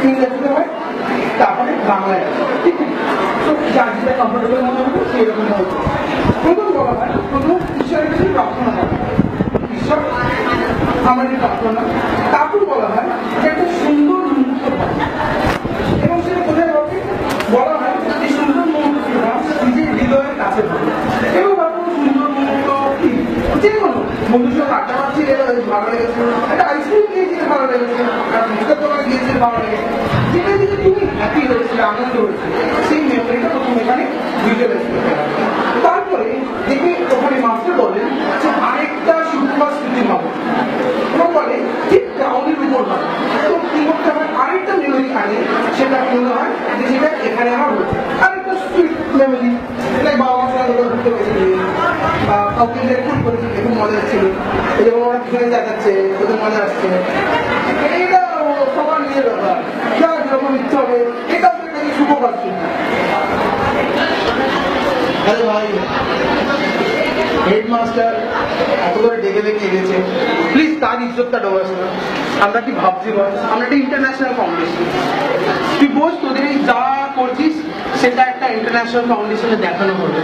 ইংরেজিতে হয়, তারপরে বাংলায় আছে, ঠিক আছে? তো যার যেটা কমফোর্টেবল মনে হবে সেরকম হবে। প্রথম বলা হয়, প্রথম ঈশ্বরের কাছে প্রার্থনা করা, ঈশ্বর আমাদের প্রার্থনা। তারপর বলা হয় যে একটা সুন্দর মুহূর্ত হয়, এবং সেটা কোথায় হবে বলা হয় যে সুন্দর মুহূর্তটা নিজের হৃদয়ের কাছে হবে। এবং ভাবো সুন্দর মুহূর্ত কি, যে কোনো বন্ধুর সঙ্গে আড্ডা মারছি ভালো লেগেছে, একটা আইসক্রিম খেয়েছি ভালো লেগেছে, একটা ফুচকার দোকানে গিয়েছে ভালো লেগেছে, যেটা দিকে তুমি হ্যাপি হয়েছিলে, আনন্দ হয়েছে, সেই মেমোরিটা প্রথম এখানে ভিজুয়ালাইজ করতে হবে। তারপরে দেখে ওখানে মাস্টার বলেন যে আরেকটা সুখকর স্মৃতি হবে, এবং বলে ঠিক গ্রাউন্ডের উপর হয়। তো কি করতে হয়, আরেকটা মেমোরি আনে, সেটা মনে হয় যে সেটা এখানে আমার হচ্ছে আরেকটা সুইট মেমোরি, লাইক বাবা মার সঙ্গে কোথাও ঘুরতে পেরেছি, বা কাউকে রেকর্ড করেছি, খুব মজা হচ্ছিল, এই যেমন ওরা ঘুরে যাচ্ছে, ওদের মজা আসছে, এটা সবার নিজের ব্যাপার, যার যেরকম ইচ্ছা হবে, এটাও তো এটাকে শুভ পাচ্ছি। আরে ভাই, হেডমাস্টার এত করে ডেকে ডেকে এনেছে, প্লিজ তার ইজ্জতটা ডোবাস না। আমরা কি ভাবছি বল, আমরা একটা ইন্টারন্যাশনাল ফাউন্ডেশন, তুই বোঝ তোদের এই যা করছিস সেটা একটা ইন্টারন্যাশনাল ফাউন্ডেশনে দেখানো হবে।